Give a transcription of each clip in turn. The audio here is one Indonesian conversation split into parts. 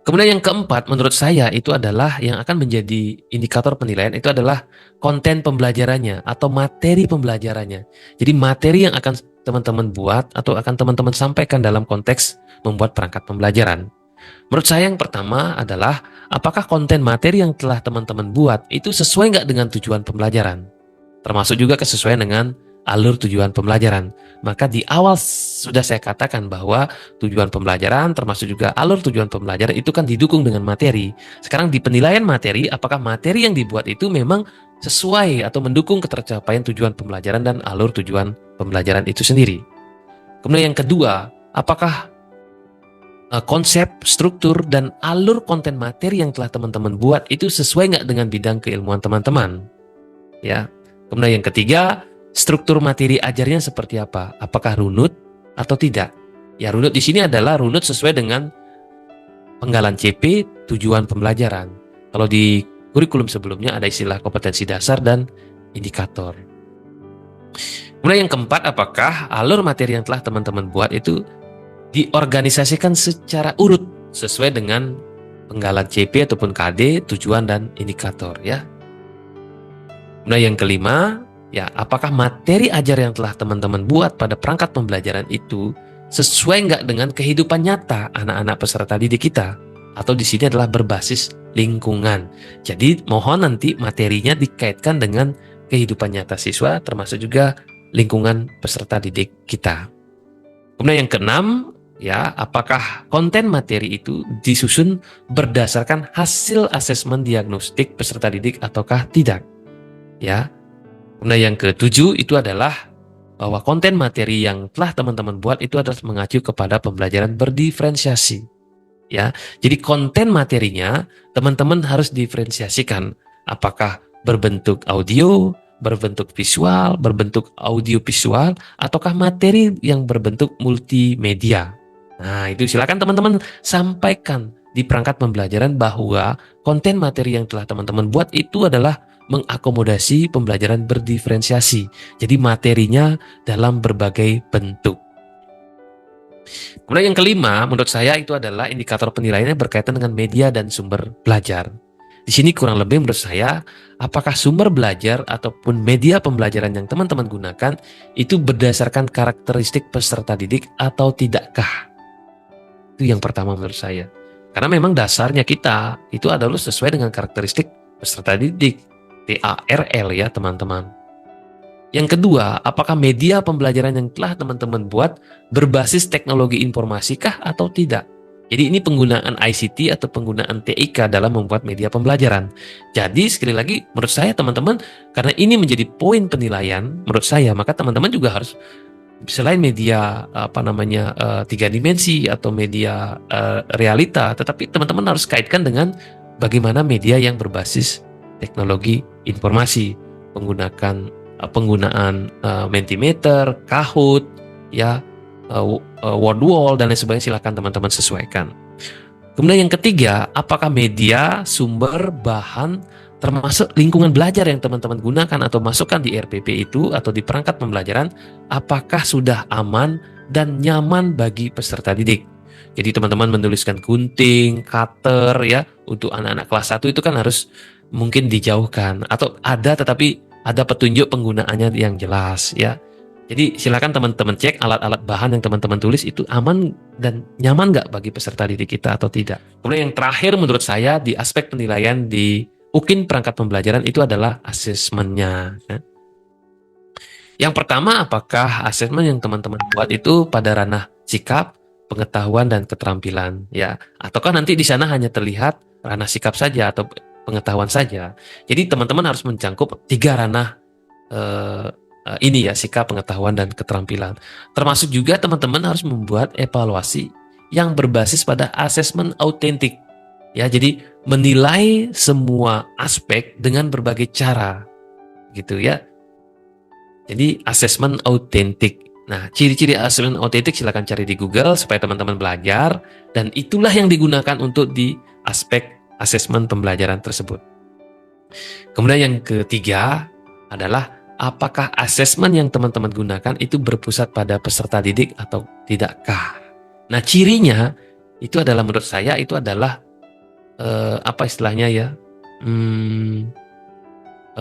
Kemudian yang keempat, menurut saya itu adalah yang akan menjadi indikator penilaian itu adalah konten pembelajarannya atau materi pembelajarannya. Jadi materi yang akan teman-teman buat atau akan teman-teman sampaikan dalam konteks membuat perangkat pembelajaran. Menurut saya yang pertama adalah apakah konten materi yang telah teman-teman buat itu sesuai nggak dengan tujuan pembelajaran? Termasuk juga kesesuaian dengan alur tujuan pembelajaran. Maka di awal sudah saya katakan bahwa tujuan pembelajaran termasuk juga alur tujuan pembelajaran itu kan didukung dengan materi. Sekarang di penilaian materi, apakah materi yang dibuat itu memang sesuai atau mendukung ketercapaian tujuan pembelajaran dan alur tujuan pembelajaran itu sendiri. Kemudian yang kedua, apakah konsep, struktur, dan alur konten materi yang telah teman-teman buat itu sesuai nggak dengan bidang keilmuan teman-teman? Ya. Kemudian yang ketiga, struktur materi ajarnya seperti apa? Apakah runut atau tidak? Ya, runut di sini adalah runut sesuai dengan penggalan CP, tujuan pembelajaran. Kalau di kurikulum sebelumnya ada istilah kompetensi dasar dan indikator. Kemudian yang keempat, apakah alur materi yang telah teman-teman buat itu diorganisasikan secara urut sesuai dengan penggalan CP ataupun KD, tujuan dan indikator, ya. Nah, yang kelima, ya, apakah materi ajar yang telah teman-teman buat pada perangkat pembelajaran itu sesuai nggak dengan kehidupan nyata anak-anak peserta didik kita? Atau di sini adalah berbasis lingkungan. Jadi mohon nanti materinya dikaitkan dengan kehidupan nyata siswa, termasuk juga lingkungan peserta didik kita. Kemudian yang keenam, ya, apakah konten materi itu disusun berdasarkan hasil asesmen diagnostik peserta didik ataukah tidak? Ya. Kemudian yang ketujuh itu adalah bahwa konten materi yang telah teman-teman buat itu adalah mengacu kepada pembelajaran berdiferensiasi. Ya. Jadi konten materinya teman-teman harus diferensiasikan apakah berbentuk audio, berbentuk visual, berbentuk audio visual, ataukah materi yang berbentuk multimedia. Nah, itu silakan teman-teman sampaikan di perangkat pembelajaran bahwa konten materi yang telah teman-teman buat itu adalah mengakomodasi pembelajaran berdiferensiasi. Jadi materinya dalam berbagai bentuk. Kemudian yang kelima, menurut saya itu adalah indikator penilaiannya berkaitan dengan media dan sumber belajar. Di sini kurang lebih menurut saya, apakah sumber belajar ataupun media pembelajaran yang teman-teman gunakan itu berdasarkan karakteristik peserta didik atau tidakkah? Itu yang pertama menurut saya. Karena memang dasarnya kita itu adalah sesuai dengan karakteristik peserta didik. TARL, ya teman-teman. Yang kedua, apakah media pembelajaran yang telah teman-teman buat berbasis teknologi informasi kah atau tidak? Jadi ini penggunaan ICT atau penggunaan TIK dalam membuat media pembelajaran. Jadi sekali lagi menurut saya teman-teman, karena ini menjadi poin penilaian menurut saya, maka teman-teman juga harus selain media tiga dimensi atau media realita, tetapi teman-teman harus kaitkan dengan bagaimana media yang berbasis teknologi informasi, penggunaan Mentimeter, Kahoot, ya, word wall dan lain sebagainya. Silakan teman-teman sesuaikan. Kemudian yang ketiga, apakah media, sumber, bahan, termasuk lingkungan belajar yang teman-teman gunakan atau masukkan di RPP itu atau di perangkat pembelajaran, apakah sudah aman dan nyaman bagi peserta didik? Jadi teman-teman menuliskan gunting, cutter, ya, untuk anak-anak kelas 1 itu kan harus mungkin dijauhkan atau ada tetapi ada petunjuk penggunaannya yang jelas, ya. Jadi silakan teman-teman cek alat-alat bahan yang teman-teman tulis itu aman dan nyaman nggak bagi peserta didik kita atau tidak. Kemudian yang terakhir menurut saya di aspek penilaian di UKIN perangkat pembelajaran itu adalah asesmennya. Ya. Yang pertama, apakah asesmen yang teman-teman buat itu pada ranah sikap, pengetahuan dan keterampilan, ya, ataukah nanti di sana hanya terlihat ranah sikap saja atau pengetahuan saja. Jadi teman-teman harus mencangkup 3 ranah ini, ya, sikap, pengetahuan dan keterampilan. Termasuk juga teman-teman harus membuat evaluasi yang berbasis pada asesmen autentik. Ya, jadi menilai semua aspek dengan berbagai cara, gitu ya. Jadi asesmen autentik. Nah, ciri-ciri asesmen autentik silakan cari di Google supaya teman-teman belajar dan itulah yang digunakan untuk di aspek asesmen pembelajaran tersebut. Kemudian yang ketiga adalah apakah asesmen yang teman-teman gunakan itu berpusat pada peserta didik atau tidakkah? Nah, cirinya itu adalah menurut saya itu adalah apa istilahnya ya,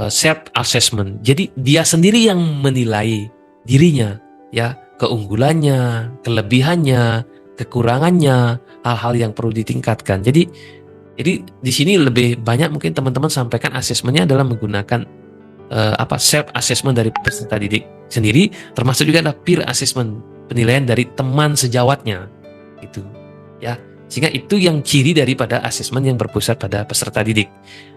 self assessment. Jadi dia sendiri yang menilai dirinya, ya, keunggulannya, kelebihannya, kekurangannya, hal-hal yang perlu ditingkatkan. Jadi di sini lebih banyak mungkin teman-teman sampaikan asesmennya adalah menggunakan self assessment dari peserta didik sendiri, termasuk juga ada peer assessment, penilaian dari teman sejawatnya, gitu, ya. Sehingga itu yang ciri daripada asesmen yang berpusat pada peserta didik.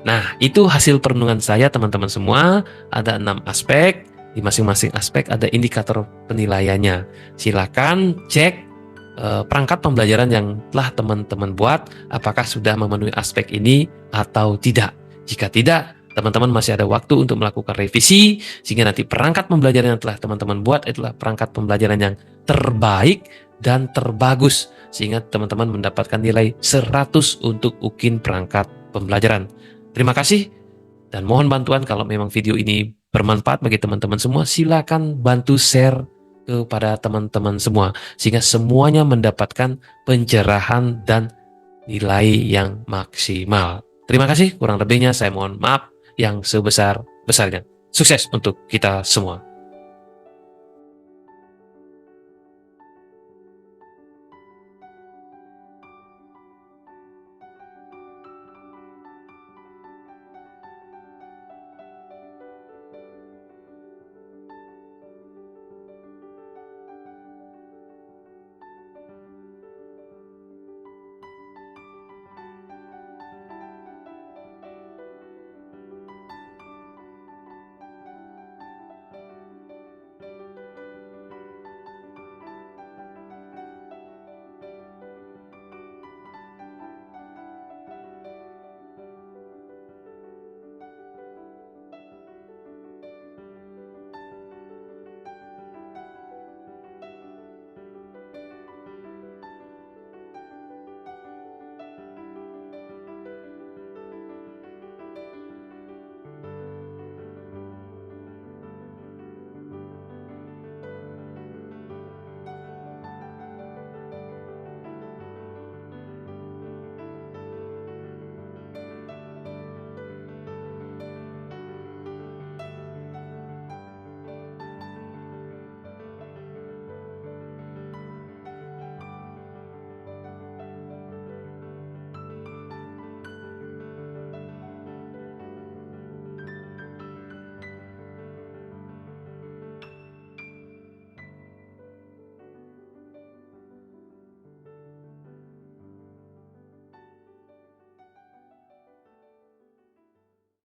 Nah, itu hasil perenungan saya teman-teman semua. Ada 6 aspek, di masing-masing aspek ada indikator penilaiannya. Silakan cek perangkat pembelajaran yang telah teman-teman buat, apakah sudah memenuhi aspek ini atau tidak. Jika tidak, teman-teman masih ada waktu untuk melakukan revisi, sehingga nanti perangkat pembelajaran yang telah teman-teman buat itulah perangkat pembelajaran yang terbaik dan terbagus, sehingga teman-teman mendapatkan nilai 100 untuk UKIN perangkat pembelajaran. Terima kasih, dan mohon bantuan kalau memang video ini bermanfaat bagi teman-teman semua, silakan bantu share kepada teman-teman semua, sehingga semuanya mendapatkan pencerahan dan nilai yang maksimal. Terima kasih, kurang lebihnya saya mohon maaf yang sebesar-besarnya. Sukses untuk kita semua.